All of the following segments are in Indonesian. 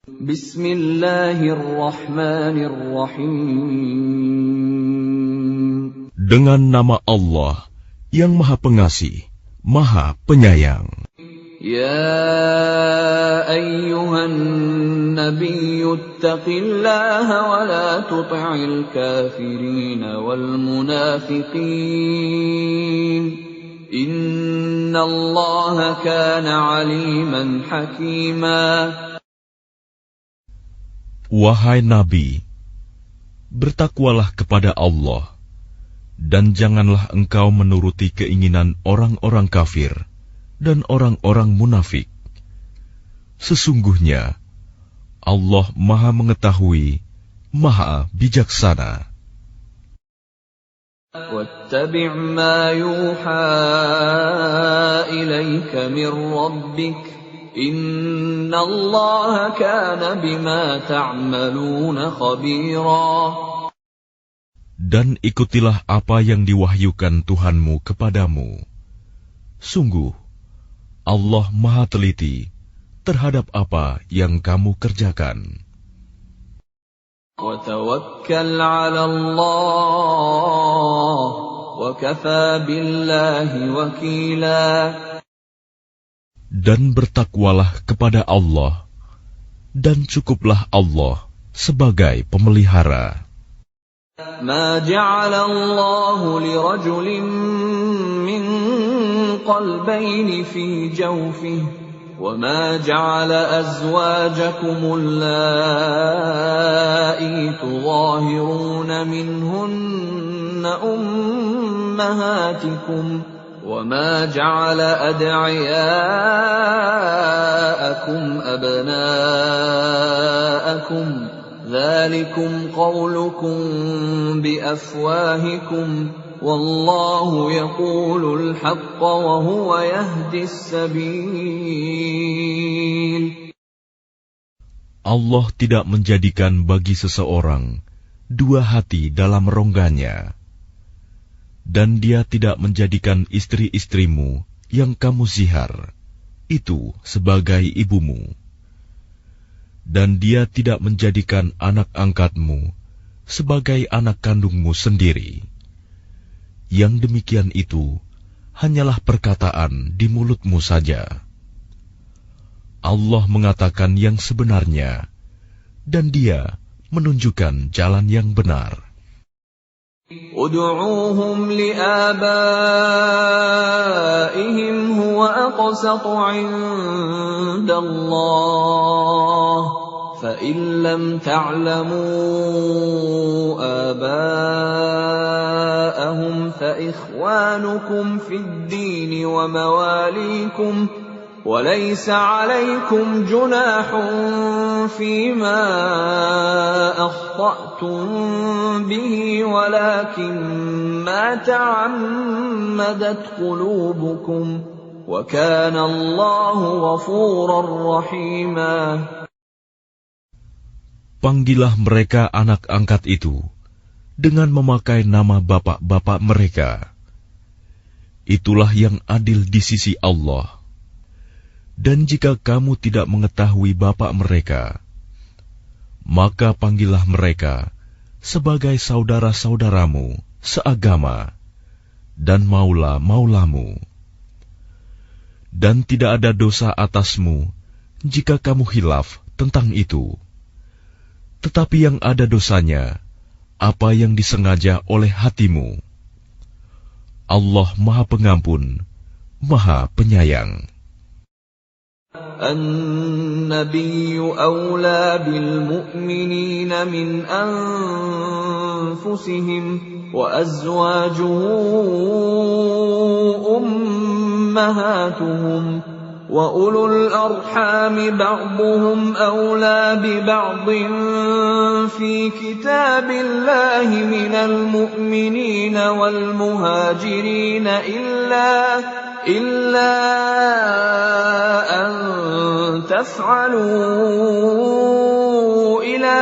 Bismillahirrahmanirrahim. Dengan nama Allah yang Maha Pengasih, Maha Penyayang. Ya ayyuhan nabiyyu ittaqillaha wa la tuti'il kafirin wal munafiqin. Innallaha kana 'aliman hakima. Wahai Nabi, bertakwalah kepada Allah, dan janganlah engkau menuruti keinginan orang-orang kafir dan orang-orang munafik. Sesungguhnya, Allah Maha Mengetahui, Maha Bijaksana. وَاتَّبِعْ مَا يُوحَى إِلَيْكَ مِنْ رَبِّكَ إِنَّ اللَّهَ كَانَ بِمَا تَعْمَلُونَ خَبِيرًا. Dan ikutilah apa yang diwahyukan Tuhanmu kepadamu. Sungguh, Allah Maha Teliti terhadap apa yang kamu kerjakan. وَتَوَكَّلْ عَلَى اللَّهِ وَكَفَى بِاللَّهِ وَكِيلًا. Dan bertakwalah kepada Allah, dan cukuplah Allah sebagai pemelihara. مَا جَعَلَ اللَّهُ لِرَجُلٍ مِّن قَلْبَيْنِ فِي جَوْفِهِ وَمَا جَعَلَ أَزْوَاجَكُمُ اللَّائِي تُظَاهِرُونَ مِنْهُنَّ أُمَّهَاتِكُمْ وَمَا جَعَلَ أَدْعِيَاءَكُمْ أَبْنَاءَكُمْ ذَلِكُمْ قَوْلُكُمْ بِأَفْوَاهِكُمْ وَاللَّهُ يَقُولُ الْحَقَّ وَهُوَ يَهْدِي السَّبِيلَ. Allah tidak menjadikan bagi seseorang dua hati dalam rongganya, dan Dia tidak menjadikan istri-istrimu yang kamu zihar itu sebagai ibumu, dan Dia tidak menjadikan anak angkatmu sebagai anak kandungmu sendiri. Yang demikian itu hanyalah perkataan di mulutmu saja. Allah mengatakan yang sebenarnya, dan Dia menunjukkan jalan yang benar. Ud'uuhum li'abaihim huwa aqsatu 'inda Allah. فَإِن لَّمْ تَعْلَمُوا آبَاءَهُمْ فَإِخْوَانُكُمْ فِي الدِّينِ وَمَوَالِيكُمْ وَلَيْسَ عَلَيْكُمْ جُنَاحٌ فِيمَا أَخْطَأْتُم بِهِ وَلَكِن مَّا تَعَمَّدَتْ قُلُوبُكُمْ وَكَانَ اللَّهُ غَفُورًا رَّحِيمًا. Panggillah mereka anak angkat itu dengan memakai nama bapak-bapak mereka. Itulah yang adil di sisi Allah. Dan jika kamu tidak mengetahui bapak mereka, maka panggillah mereka sebagai saudara-saudaramu seagama dan maula-maulamu. Dan tidak ada dosa atasmu jika kamu khilaf tentang itu. Tetapi yang ada dosanya, apa yang disengaja oleh hatimu. Allah Maha Pengampun, Maha Penyayang. An-nabiyyu awla bil mu'minina min anfusihim wa azwajuhu ummahatuhum. وَأُولُو الْأَرْحَامِ بَعْضُهُمْ أَوْلَى بِبَعْضٍ فِي كِتَابِ اللَّهِ مِنَ الْمُؤْمِنِينَ وَالْمُهَاجِرِينَ إِلَّا أَن تَفْعَلُوا إِلَى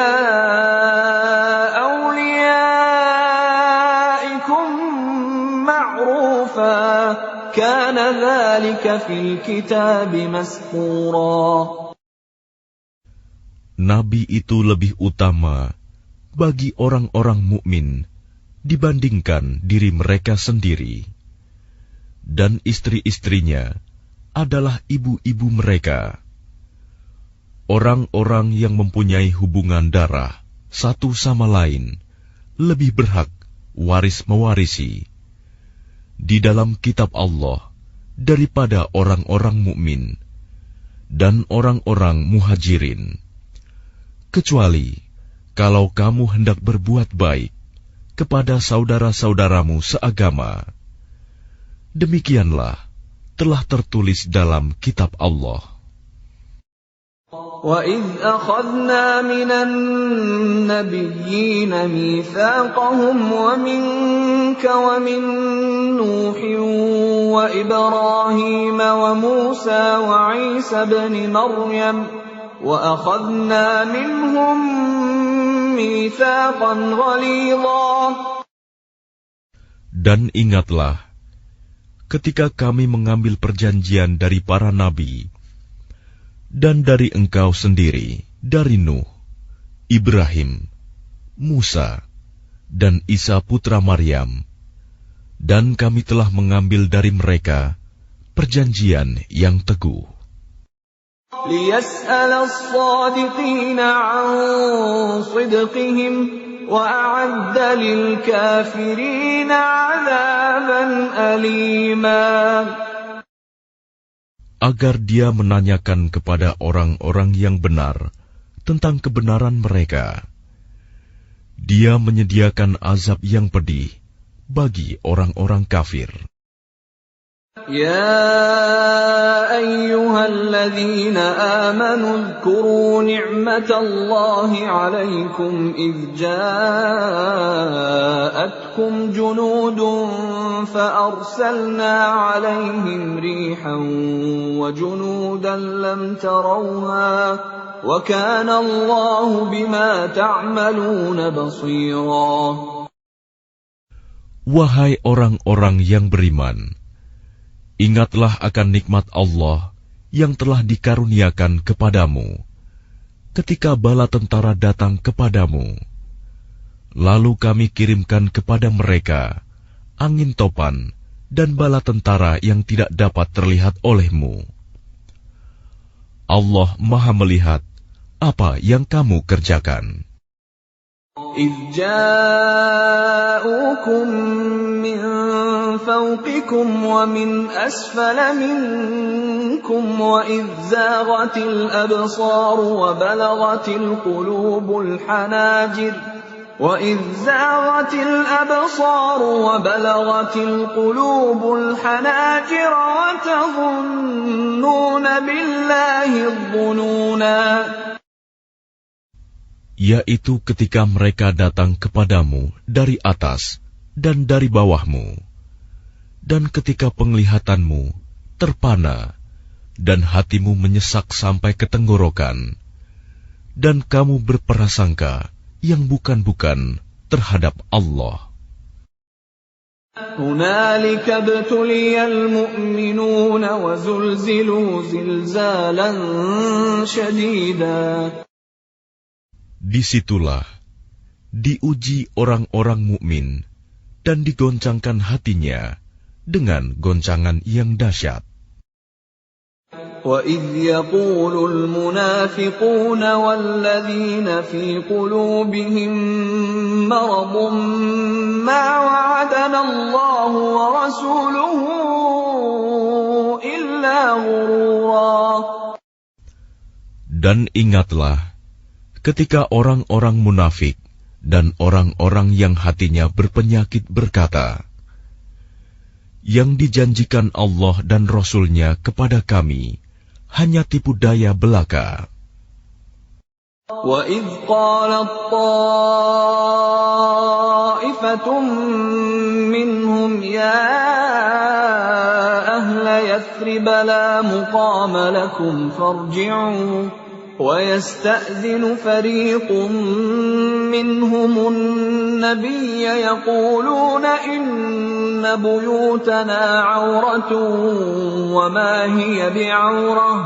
أَوْلِيَائِكُمْ مَعْرُوفًا كَانَ ذَلِكَ فِي الْكِتَابِ مَسْطُورًا. Nabi itu lebih utama bagi orang-orang mukmin dibandingkan diri mereka sendiri, dan istri-istrinya adalah ibu-ibu mereka. Orang-orang yang mempunyai hubungan darah satu sama lain lebih berhak waris-mewarisi di dalam kitab Allah daripada orang-orang mukmin dan orang-orang muhajirin, kecuali kalau kamu hendak berbuat baik kepada saudara-saudaramu seagama. Demikianlah telah tertulis dalam kitab Allah. وَإِذْ أَخَذْنَا مِنَ النَّبِيِّينَ مِيثَاقَهُمْ وَمِنكَ وَمِن نُّوحٍ وَإِبْرَاهِيمَ وَمُوسَى وَعِيسَى ابْنِ مَرْيَمَ وَأَخَذْنَا مِنْهُم مِّيثَاقًا غَلِيظًا. Dan ingatlah ketika kami mengambil perjanjian dari para nabi dan dari engkau sendiri, dari Nuh, Ibrahim, Musa, dan Isa putra Maryam, dan kami telah mengambil dari mereka perjanjian yang teguh. لِيَسْأَلَ الصَّادِقِينَ عَن صِدْقِهِمْ وَأَعَدَّ لِلْكَافِرِينَ عَذَابًا أَلِيمًا. Agar dia menanyakan kepada orang-orang yang benar tentang kebenaran mereka. Dia menyediakan azab yang pedih bagi orang-orang kafir. يَا أَيُّهَا الَّذِينَ آمَنُوا اذْكُرُوا نِعْمَةَ اللَّهِ عَلَيْكُمْ إِذْ جَاءَتْكُمْ جُنُودٌ فَأَرْسَلْنَا عَلَيْهِمْ رِيحًا وَجُنُودًا لَّمْ تَرَوْهَا وَكَانَ اللَّهُ بِمَا تَعْمَلُونَ بَصِيرًا. Wahai orang-orang yang beriman, ingatlah akan nikmat Allah yang telah dikaruniakan kepadamu ketika bala tentara datang kepadamu. Lalu kami kirimkan kepada mereka angin topan dan bala tentara yang tidak dapat terlihat olehmu. Allah Maha melihat apa yang kamu kerjakan. إِذْ جَاءُوكُم مِّن فَوْقِكُمْ وَمِنْ أَسْفَلَ مِنكُمْ وَإِذْ زَاغَتِ الْأَبْصَارُ وَبَلَغَتِ الْقُلُوبُ الْحَنَاجِرَ وَتَظُنُّونَ بِاللَّهِ الظُّنُونَا. Yaitu ketika mereka datang kepadamu dari atas dan dari bawahmu, dan ketika penglihatanmu terpana dan hatimu menyesak sampai ke tenggorokan, dan kamu berprasangka yang bukan-bukan terhadap Allah. هُنَالِكَ ابْتُلِيَ الْمُؤْمِنُونَ وَزُلْزِلُوا زِلْزَالًا شَدِيدًا. Disitulah diuji orang-orang mukmin dan digoncangkan hatinya dengan goncangan yang dahsyat. وَإِذْ يَقُولُ الْمُنَافِقُونَ وَالَّذِينَ فِي قُلُوبِهِم مَّرَضٌ مَّا وَعَدَنَا اللَّهُ وَرَسُولُهُ إِلَّا غُرُورًا. Dan ingatlah ketika orang-orang munafik dan orang-orang yang hatinya berpenyakit berkata, yang dijanjikan Allah dan Rasul-Nya kepada kami hanya tipu daya belaka. وَإِذْ قَالَتْ طَائِفَةٌ مِّنْهُمْ يَا أَهْلَ يَثْرِبَ لَا مُقَامَ لَكُمْ فَارْجِعُوا وَيَسْتَأْذِنُ فَرِيقٌ مِّنْهُمُ النَّبِيَّ يَقُولُونَ إِنَّ بُيُوتَنَا عَوْرَةٌ وَمَا هِيَ بِعَوْرَةٍ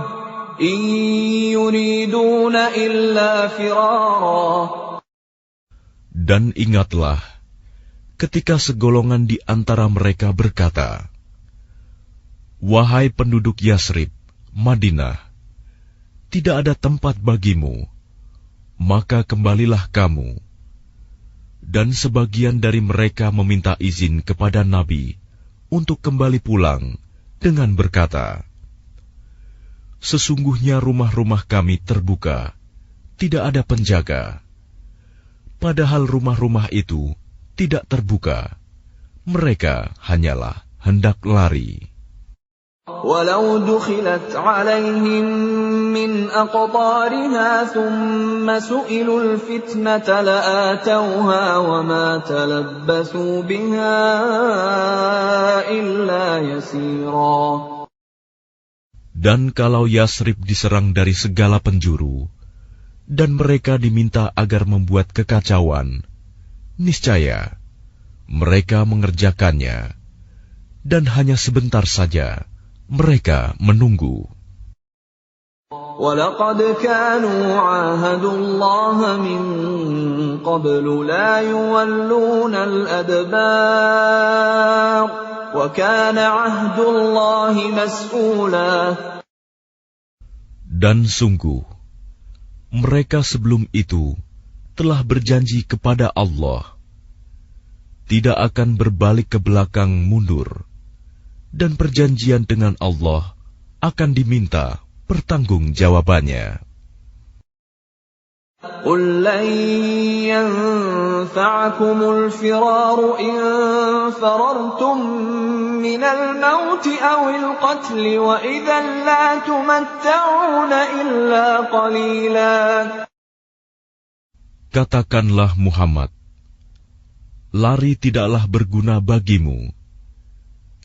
إن يريدون إلا فرارا. Dan ingatlah, ketika segolongan di antara mereka berkata, "Wahai penduduk Yasrib, Madinah, tidak ada tempat bagimu, maka kembalilah kamu." Dan sebagian dari mereka meminta izin kepada Nabi untuk kembali pulang dengan berkata, "Sesungguhnya rumah-rumah kami terbuka, tidak ada penjaga." Padahal rumah-rumah itu tidak terbuka, mereka hanyalah hendak lari. وَلَوْ دُخِلَتْ عَلَيْهِمْ مِنْ أَقْطَارِهَا ثُمَّ سُئِلُوا الْفِتْنَةَ لَآتَوْهَا وَمَا تَلَبَّثُوا بِهَا إِلَّا يَسِيرًا. Dan kalau Yasrib diserang dari segala penjuru, dan mereka diminta agar membuat kekacauan, niscaya mereka mengerjakannya, dan hanya sebentar saja mereka menunggu. وَلَقَدْ كَانُوا عَاهَدُوا اللَّهَ مِنْ قَبْلُ لَا يُوَلُّونَ الْأَدْبَارَ وَكَانَ عَهْدُ اللَّهِ مَسْئُولًا. Dan sungguh, mereka sebelum itu telah berjanji kepada Allah, tidak akan berbalik ke belakang mundur, dan perjanjian dengan Allah akan diminta pertanggungjawabannya. قُلْ لَنْ يَنْفَعَكُمُ الْفِرَارُ إِنْ فَرَرْتُمْ مِنَ الْمَوْتِ أَوِ الْقَتْلِ وَإِذًا لَا تُمَتَّعُونَ إِلَّا قَلِيلًا. Katakanlah Muhammad, lari tidaklah berguna bagimu.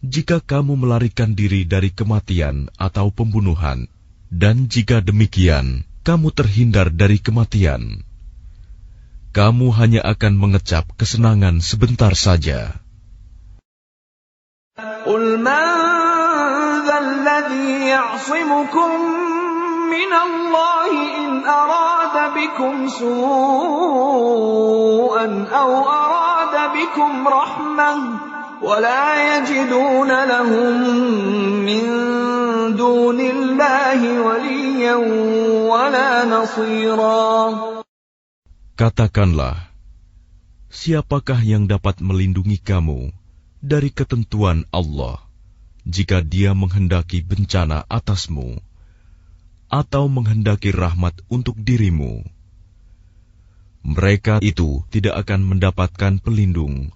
Jika kamu melarikan diri dari kematian atau pembunuhan, dan jika demikian, kamu terhindar dari kematian, kamu hanya akan mengecap kesenangan sebentar saja. قُلْ مَنْ ذَا الَّذِي يَعْصِمُكُمْ مِنَ اللَّهِ إِنْ أَرَادَ بِكُمْ سُوءًا أَوْ أَرَادَ بِكُمْ رَحْمَةً وَلَا يَجِدُونَ لَهُم مِّن دُونِ اللَّهِ وَلِيًّا وَلَا نَصِيرًا. Katakanlah, siapakah yang dapat melindungi kamu dari ketentuan Allah jika Dia menghendaki bencana atasmu atau menghendaki rahmat untuk dirimu? Mereka itu tidak akan mendapatkan pelindung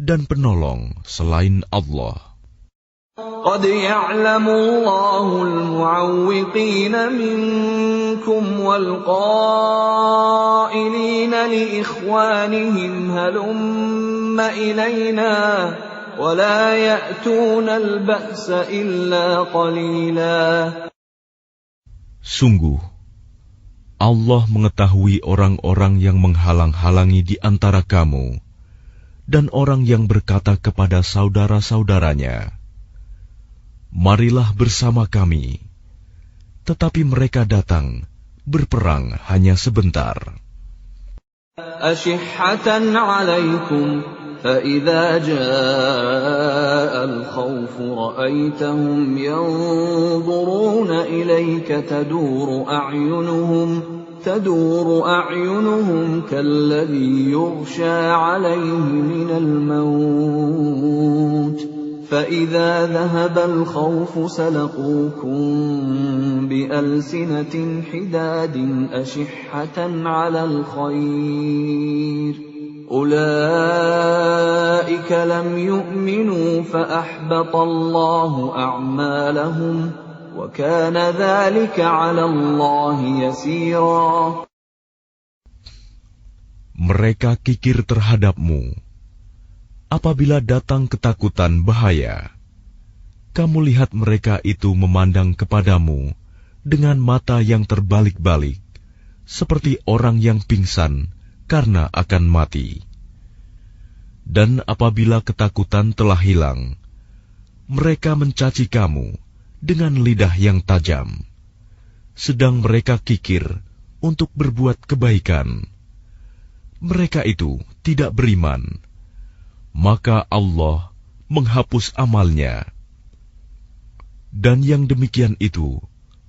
dan penolong selain Allah. قَدْ يَعْلَمُ اللَّهُ الْمُعَوِّقِينَ مِنكُمْ وَالْقَائِلِينَ لِإِخْوَانِهِمْ هَلُمَّ إِلَيْنَا وَلَا يَأْتُونَ الْبَأْسَ إِلَّا قَلِيلًا. Sungguh, Allah mengetahui orang-orang yang menghalang-halangi di antara kamu, dan orang yang berkata kepada saudara-saudaranya, "Marilah bersama kami," tetapi mereka datang berperang hanya sebentar. أَشِحَّةً عَلَيْكُمْ فَإِذَا جَاءَ الْخَوْفُ رَأَيْتَهُمْ يَنْظُرُونَ إِلَيْكَ تدور أعينهم كالذي يغشى عليه من الموت فإذا ذهب الخوف سلقوكم بألسنة حداد أشحة على الخير أولئك لم يؤمنوا فأحبط الله أعمالهم وَكَانَ ذَلِكَ عَلَى اللَّهِ يَسِيرًا. Mereka kikir terhadapmu. Apabila datang ketakutan bahaya, kamu lihat mereka itu memandang kepadamu dengan mata yang terbalik-balik, seperti orang yang pingsan karena akan mati. Dan apabila ketakutan telah hilang, mereka mencaci kamu dengan lidah yang tajam. sedang mereka kikir untuk berbuat kebaikan. Mereka itu tidak beriman, maka Allah menghapus amalnya. Dan yang demikian itu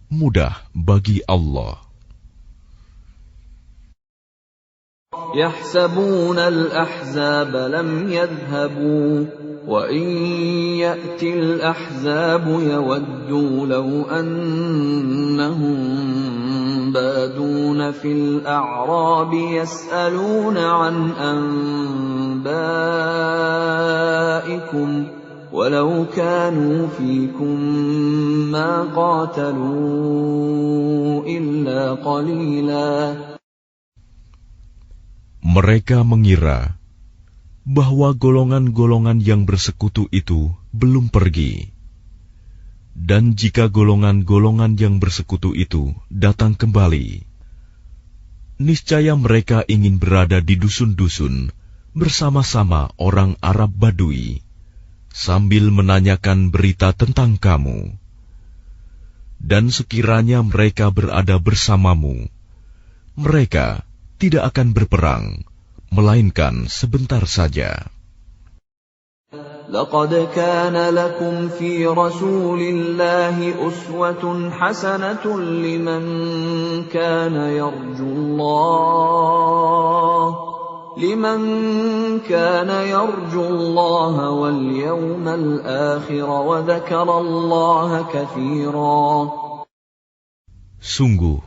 mudah bagi Allah. يحسبون الأحزاب لم يذهبوا وإن يأتي الأحزاب يودوا لو أنهم بادون في الأعراب يسألون عن أنبائكم ولو كانوا فيكم ما قاتلوا إلا قليلا. Mereka mengira bahwa golongan-golongan yang bersekutu itu belum pergi. Dan jika golongan-golongan yang bersekutu itu datang kembali, niscaya mereka ingin berada di dusun-dusun bersama-sama orang Arab Badui, sambil menanyakan berita tentang kamu. Dan sekiranya mereka berada bersamamu, mereka tidak akan berperang, melainkan sebentar saja. لقد كان لكم في رسول الله أسوة حسنة لمن كان يرجو الله واليوم الآخر وذكر الله كثيرا. Sungguh,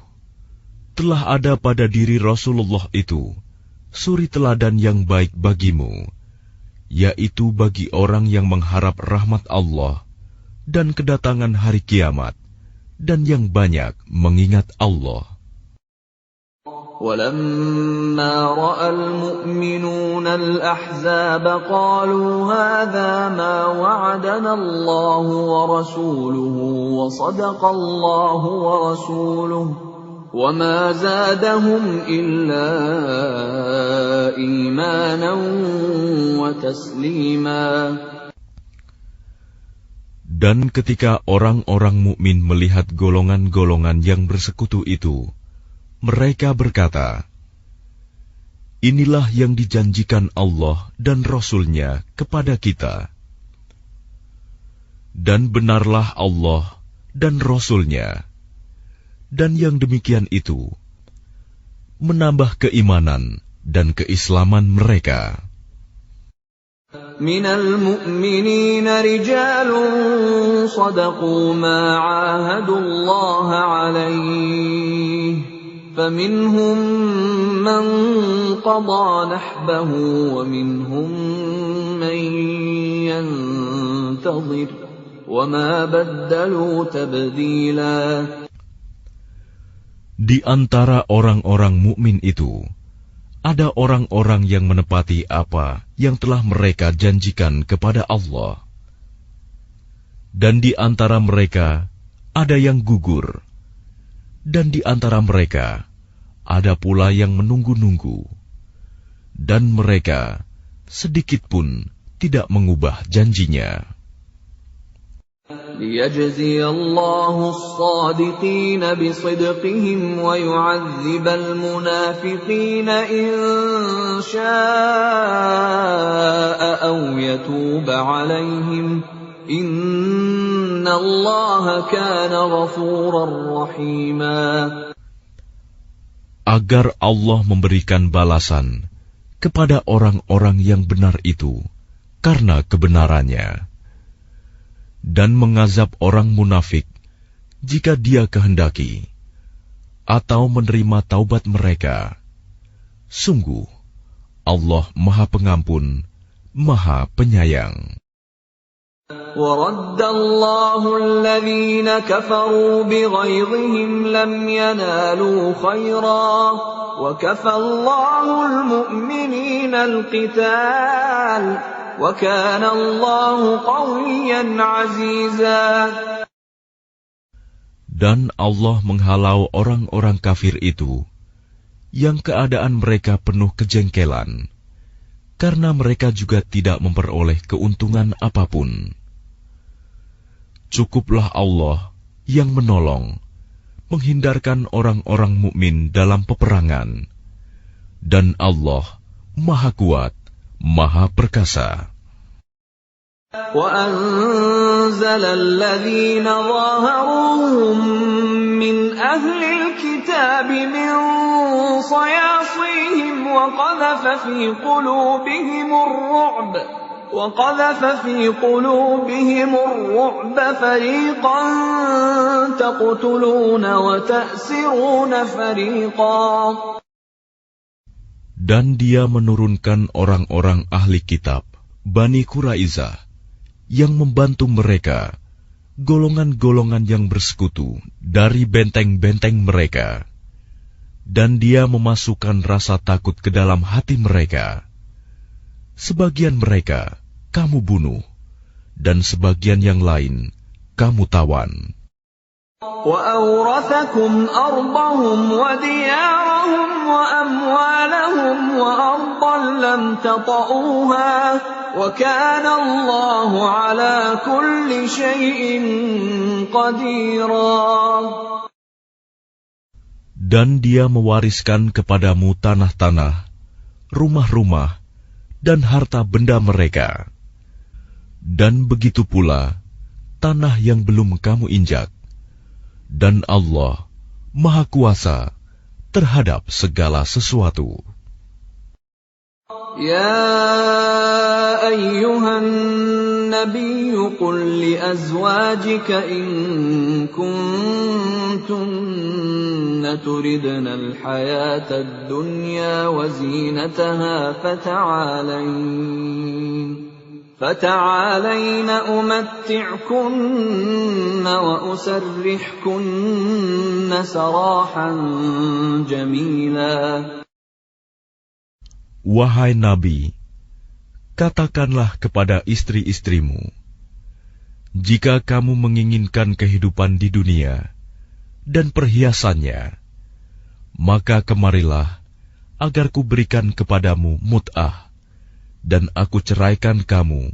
telah ada pada diri Rasulullah itu suri teladan yang baik bagimu, yaitu bagi orang yang mengharap rahmat Allah dan kedatangan hari kiamat, dan yang banyak mengingat Allah. وَلَمَّا رَأَى الْمُؤْمِنُونَ الْأَحْزَابَ قَالُوا هَذَا مَا وَعَدَنَا اللَّهُ وَرَسُولُهُ وَصَدَقَ اللَّهُ وَرَسُولُهُ وَمَا زَادَهُمْ إِلَّا إِيمَانًا وَتَسْلِيمًا. Dan ketika orang-orang mukmin melihat golongan-golongan yang bersekutu itu, mereka berkata, "Inilah yang dijanjikan Allah dan Rasul-Nya kepada kita." Dan benarlah Allah dan Rasul-Nya. Dan yang demikian itu menambah keimanan dan keislaman mereka. Minal mu'minina rijalun sadaqu ma 'ahadullaha 'alaihi faminhum man qada nahbahu wa minhum man yantazir wa ma baddalu tabdila. Di antara orang-orang mukmin itu, ada orang-orang yang menepati apa yang telah mereka janjikan kepada Allah. Dan di antara mereka ada yang gugur. Dan di antara mereka ada pula yang menunggu-nunggu. Dan mereka sedikit pun tidak mengubah janjinya. لِيَجْزِيَ اللَّهُ الصَّادِقِينَ بِصِدْقِهِمْ وَيُعَذِّبَ الْمُنَافِقِينَ إِن شَاءَ أَوْ يَتُوبَ عَلَيْهِمْ إِنَّ اللَّهَ كَانَ غَفُورًا رَّحِيمًا. Agar Allah memberikan balasan kepada orang-orang yang benar itu karena kebenarannya, dan mengazab orang munafik jika Dia kehendaki, atau menerima taubat mereka. Sungguh, Allah Maha Pengampun, Maha Penyayang. وَرَدَّ اللَّهُ الَّذِينَ كَفَرُوا بِغَيْظِهِمْ لَمْ يَنَالُوا خَيْرًا وَكَفَى اللَّهُ الْمُؤْمِنِينَ الْقِتَالَ وَكَانَ اللَّهُ قَوِيًّا عَزِيزًا. Dan Allah menghalau orang-orang kafir itu, yang keadaan mereka penuh kejengkelan, karena mereka juga tidak memperoleh keuntungan apapun. Cukuplah Allah yang menolong, menghindarkan orang-orang mukmin dalam peperangan. Dan Allah Maha Kuat, Maha Perkasa. وَأَنزَلَ الَّذِينَ ظَاهَرُوهُم مِّنْ أَهْلِ الْكِتَابِ مِنْ صَيَاصِيهِمْ وَقَذَفَ فِي قُلُوبِهِمُ الرُّعْبَ فَرِيقًا تَقْتُلُونَ وَتَأْسِرُونَ فَرِيقًا. Dan Dia menurunkan orang-orang ahli kitab, Bani Quraizah, yang membantu mereka, golongan-golongan yang bersekutu dari benteng-benteng mereka. Dan Dia memasukkan rasa takut ke dalam hati mereka. Sebagian mereka kamu bunuh, dan sebagian yang lain kamu tawan. وَأَوْرَثَكُمْ أَرْضَهُمْ وَدِيَارَهُمْ وَأَمْوَالَهُمْ وَأَرْضًا لَّمْ تَطَئُوهَا وَكَانَ اللَّهُ عَلَى كُلِّ شَيْءٍ قَدِيرًا. Dan Dia mewariskan kepadamu tanah-tanah, rumah-rumah, dan harta benda mereka. Dan begitu pula tanah yang belum kamu injak. Dan Allah Maha Kuasa terhadap segala sesuatu. يا أيها النبي قل لأزواجك إن كنتن تردن الحياة الدنيا وزينتها فتعالين أمتعكن وأسرحكن سراحا جميلا. Wahai Nabi, katakanlah kepada istri-istrimu, jika kamu menginginkan kehidupan di dunia dan perhiasannya, maka kemarilah agar kuberikan kepadamu mut'ah, dan aku ceraikan kamu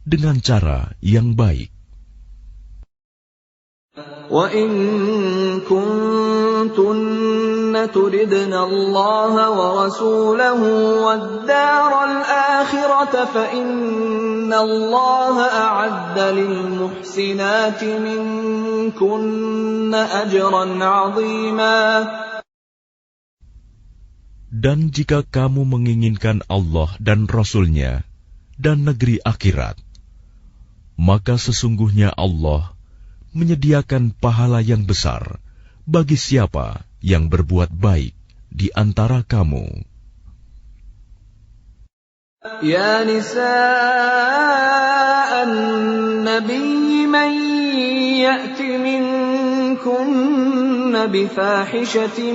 dengan cara yang baik. وَإِن كُنتُنَّ تُرِدْنَ اللَّهَ وَرَسُولَهُ وَالدَّارَ الْآخِرَةَ فَإِنَّ اللَّهَ أَعَدَّ لِلْمُحْسِنَاتِ مِنكُنَّ أَجْرًا عَظِيمًا. Dan jika kamu menginginkan Allah dan Rasul-Nya dan negeri akhirat, maka sesungguhnya Allah menyediakan pahala yang besar bagi siapa yang berbuat baik di antara kamu. Ya nisa'an nabiy man ya'ti minkunna bifahishatin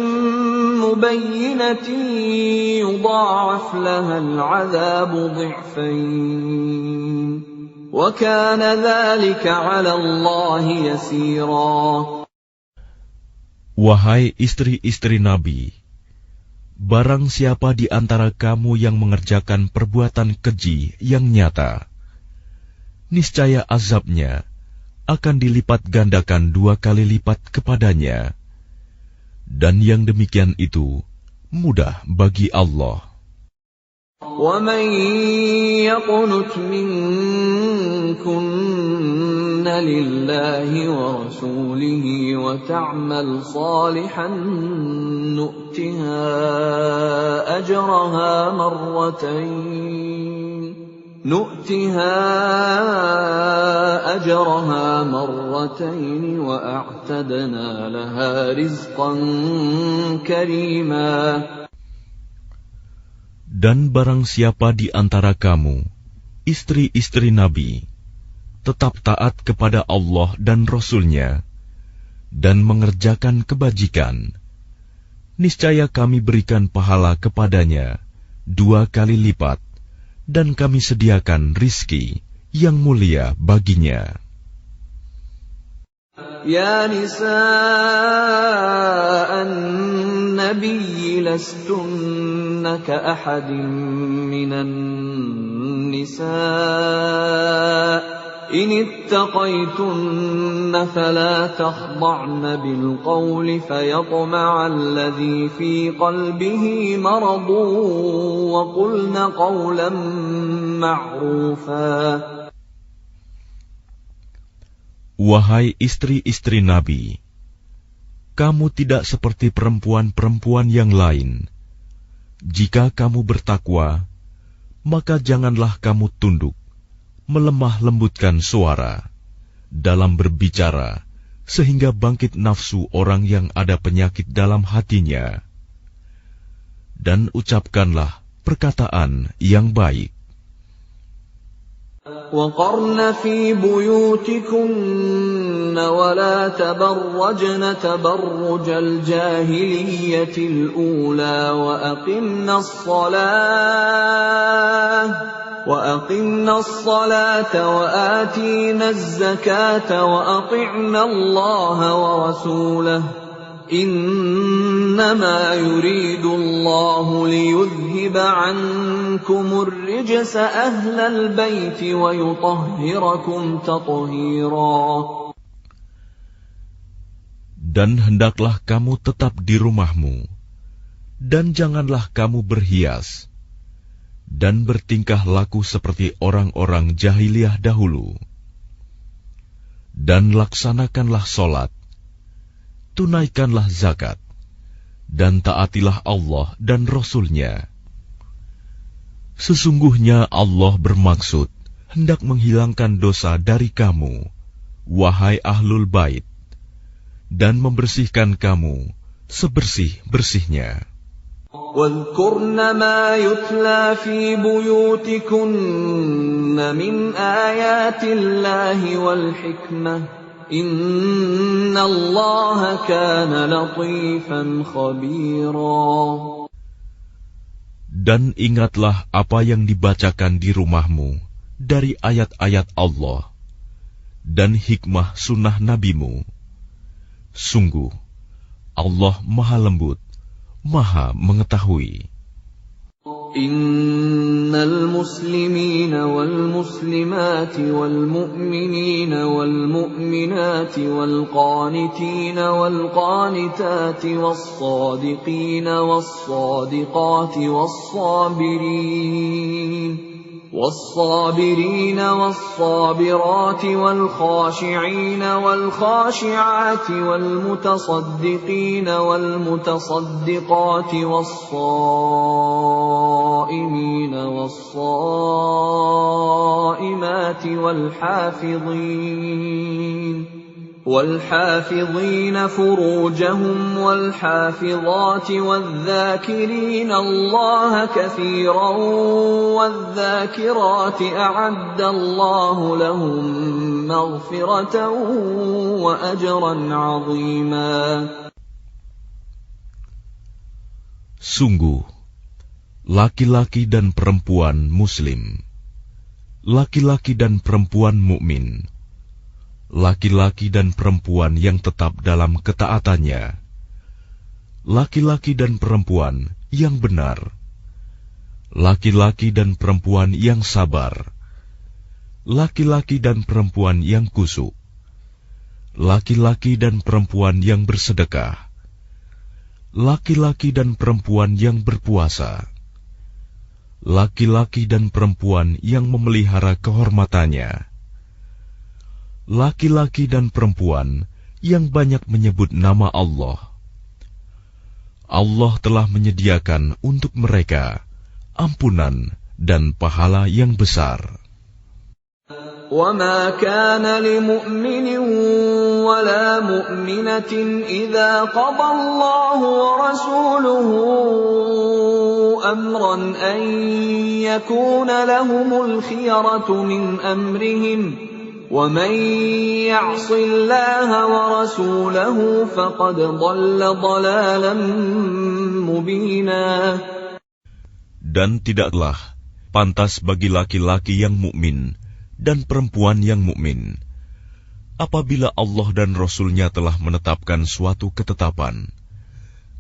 mubayyinatin yudha'af laha al'adhabu dhi'fayn. وَكَانَ ذَلِكَ عَلَى اللَّهِ يَسِيرًا. Wahai istri-istri Nabi, barang siapa di antara kamu yang mengerjakan perbuatan keji yang nyata, niscaya azabnya akan dilipat gandakan 2 kali lipat kepadanya. Dan yang demikian itu mudah bagi Allah. وَمَن يَقْنُتْ مِنكُنَّ لِلَّهِ وَرَسُولِهِ وَتَعْمَلْ صَالِحًا نُؤْتِهَا أَجْرَهَا مَرَّتَيْنِ وَأَعْتَدْنَا لَهَا رِزْقًا كَرِيمًا. Dan barang siapa di antara kamu, istri-istri Nabi, tetap taat kepada Allah dan Rasul-Nya, dan mengerjakan kebajikan, niscaya kami berikan pahala kepadanya 2 kali lipat, dan kami sediakan rizki yang mulia baginya. Ya nisa'an nabiyyi lastunna ka'ahadin minan nisa' إن اتقيتن فلا تخضعن بالقول فيطمع الذي في قلبه مرض وقلن قولا معروفا. Wahai istri-istri Nabi, kamu tidak seperti perempuan-perempuan yang lain. Jika kamu bertakwa, maka janganlah kamu tunduk, melemah lembutkan suara dalam berbicara, sehingga bangkit nafsu orang yang ada penyakit dalam hatinya. Dan ucapkanlah perkataan yang baik. وَقَرْنَ فِي بُيُوتِكُنَّ وَلَا تَبَرَّجْنَ تَبَرُّجَ الْجَاهِلِيَّةِ الْأُولَى وَأَقِمْنَ الصَّلَاةَ وَآتِينَ الزَّكَاةَ وَأَطِعْنَ اللَّهَ وَرَسُولَهُ إِنَّمَا يُرِيدُ اللَّهُ لِيُذْهِبَ عَنكُمُ الرِّجْسَ أَهْلَ الْبَيْتِ وَيُطَهِّرَكُمْ تَطْهِيرًا. Dan hendaklah kamu tetap di rumahmu, dan janganlah kamu berhias, dan bertingkah laku seperti orang-orang jahiliyah dahulu. Dan laksanakanlah solat, tunaikanlah zakat, dan taatilah Allah dan Rasul-Nya. Sesungguhnya Allah bermaksud hendak menghilangkan dosa dari kamu, wahai ahlul bait, dan membersihkan kamu sebersih-bersihnya. وَاذْكُرْنَ مَا يُتْلَى فِي بُيُوتِكُنَّ مِنْ آيَاتِ اللَّهِ وَالْحِكْمَةِ إِنَّ اللَّهَ كَانَ لَطِيفًا خَبِيرًا. Dan ingatlah apa yang dibacakan di rumahmu dari ayat-ayat Allah dan hikmah sunnah nabimu. Sungguh, Allah Maha Lembut, Maha Mengetahui. Innal muslimina wal muslimati wal mu'minina wal mu'minati wal qanitina wal qanitati was sadiqina was sadiqati والصابرين والصابرات والخاشعين والخاشعات والمتصدقين والمتصدقات والصائمين والصائمات والحافظين فروجهم والحافظات والذاكرين الله كثيرا والذاكرات أعد الله لهم مغفرة وأجرا عظيما. Sungguh, laki-laki dan perempuan muslim, laki-laki dan perempuan mukmin, laki-laki dan perempuan yang tetap dalam ketaatannya, laki-laki dan perempuan yang benar, laki-laki dan perempuan yang sabar, laki-laki dan perempuan yang khusyuk, laki-laki dan perempuan yang bersedekah, laki-laki dan perempuan yang berpuasa, laki-laki dan perempuan yang memelihara kehormatannya, laki-laki dan perempuan yang banyak menyebut nama Allah. Allah telah menyediakan untuk mereka ampunan dan pahala yang besar. وَمَا كَانَ لِمُؤْمِنٍ وَلَا مُؤْمِنَةٍ إِذَا قَضَى اللَّهُ وَرَسُولُهُ أَمْرًا أَن يَكُونَ لَهُمُ الْخِيَرَةُ مِنْ أَمْرِهِمْ وَمَنْ يَعْصِ اللَّهَ وَرَسُولَهُ فَقَدْ ضَلَّ ضَلَالًا مُبِينًا. Dan tidaklah pantas bagi laki-laki yang mukmin dan perempuan yang mukmin apabila Allah dan Rasul-Nya telah menetapkan suatu ketetapan,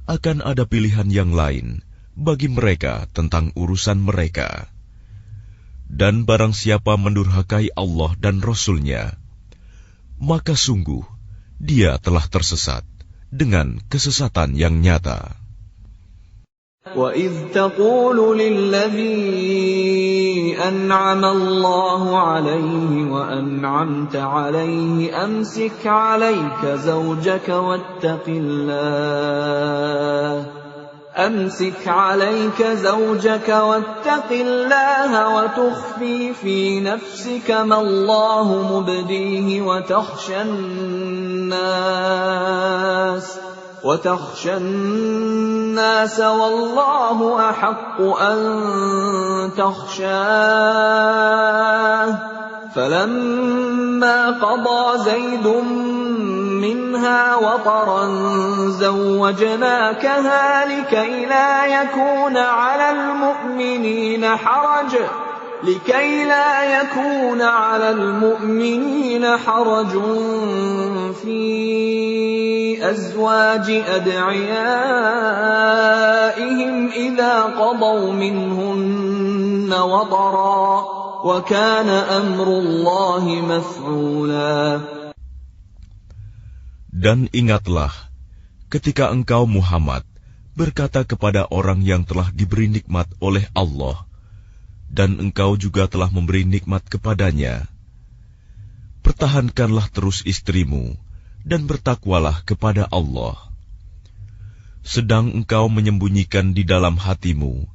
akan ada pilihan yang lain bagi mereka tentang urusan mereka, Dan barang siapa mendurhakai Allah dan Rasul-Nya, maka sungguh dia telah tersesat dengan kesesatan yang nyata. وَإِذْ تَقُولُ لِلَّذِي أَنْعَمَ اللَّهُ عَلَيْهِ وَأَنْعَمْتَ عَلَيْهِ أَمْسِكْ عَلَيْكَ زَوْجَكَ واتق الله وتخفي في نفسك ما الله مبديه وتخشى الناس والله أحق أن تخشاه فلما قضى زيد منها وطرا زوجناكها لكي لا يكون على المؤمنين حرج في أزواج أدعيائهم إذا قضوا منهن وطرا وكان أمر الله مفعولا. Dan ingatlah ketika engkau Muhammad berkata kepada orang yang telah diberi nikmat oleh Allah, dan engkau juga telah memberi nikmat kepadanya, pertahankanlah terus istrimu dan bertakwalah kepada Allah. Sedang engkau menyembunyikan di dalam hatimu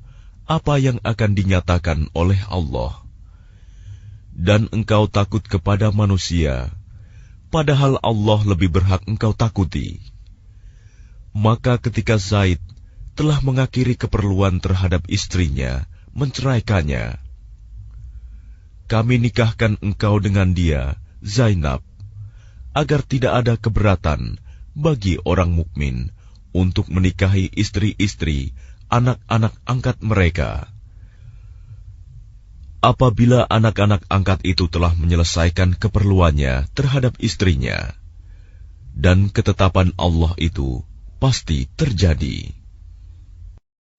apa yang akan dinyatakan oleh Allah, dan engkau takut kepada manusia, padahal Allah lebih berhak engkau takuti. Maka ketika Zaid telah mengakhiri keperluan terhadap istrinya, menceraikannya, kami nikahkan engkau dengan dia, Zainab, agar tidak ada keberatan bagi orang mukmin untuk menikahi istri-istri anak-anak angkat mereka. Apabila anak-anak angkat itu telah menyelesaikan keperluannya terhadap istrinya, dan ketetapan Allah itu pasti terjadi.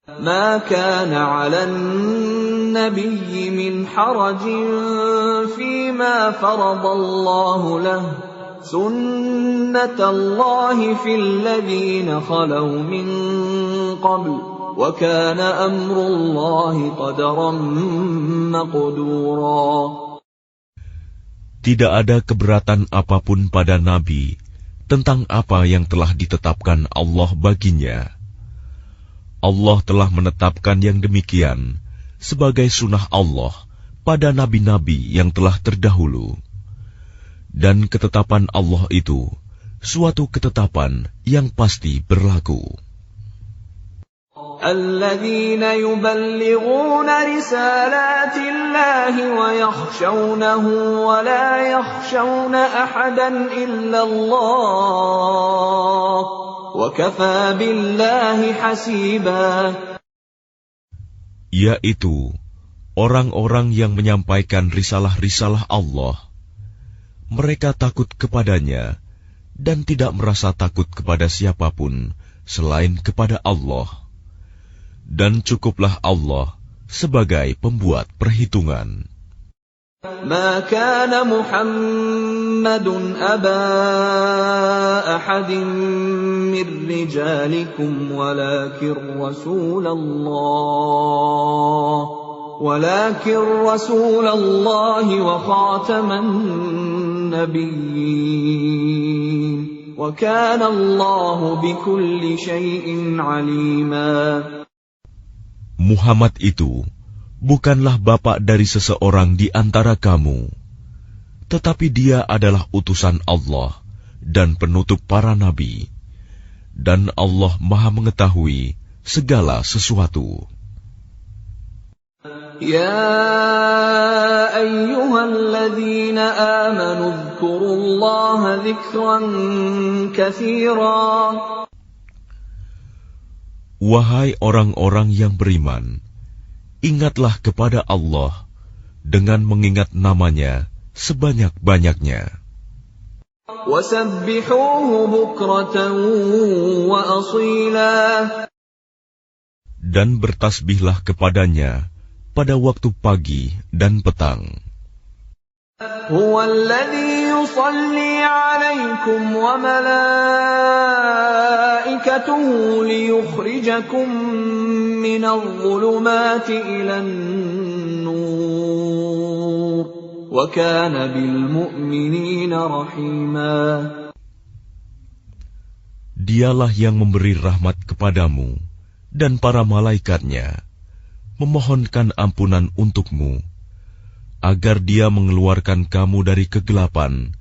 ما كان على النبي من حرج فيما فرض الله له سنة الله في الذين خلوا من قبل وكان أمر الله قدرا مقدورا. Tidak ada keberatan apapun pada Nabi tentang apa yang telah ditetapkan Allah baginya. Allah telah menetapkan yang demikian sebagai sunnah Allah pada nabi-nabi yang telah terdahulu. Dan ketetapan Allah itu suatu ketetapan yang pasti berlaku. الذين يبلغون رسالات الله ويخشونه ولا يخشون أحدا إلا الله وكفى بالله حسيبا. Yaitu orang-orang yang menyampaikan risalah-risalah Allah. Mereka takut kepadanya dan tidak merasa takut kepada siapapun selain kepada Allah. Dan cukuplah Allah sebagai pembuat perhitungan. ما كان محمد أبا أحد من رجالكم ولكن رسول الله وخاتم النبيين وكان الله بكل شيء عليما. Muhammad itu bukanlah bapak dari seseorang di antara kamu, tetapi dia adalah utusan Allah dan penutup para nabi, dan Allah Maha mengetahui segala sesuatu. Ya ayyuhalladzina amanu dzkurullaha dzikran katsira. Wahai orang-orang yang beriman, ingatlah kepada Allah dengan mengingat namanya sebanyak-banyaknya. Wasabbihuhu bukratan wa asila. Dan bertasbihlah kepadanya pada waktu pagi dan petang. هو الذي يصلي عليكم وملائكته ليخرجكم من الظلمات إلى النور وكان بالمؤمنين رحيما. Dialah yang memberi rahmat kepadamu dan para malaikatnya, memohonkan ampunan untukmu, agar Dia mengeluarkan kamu dari kegelapan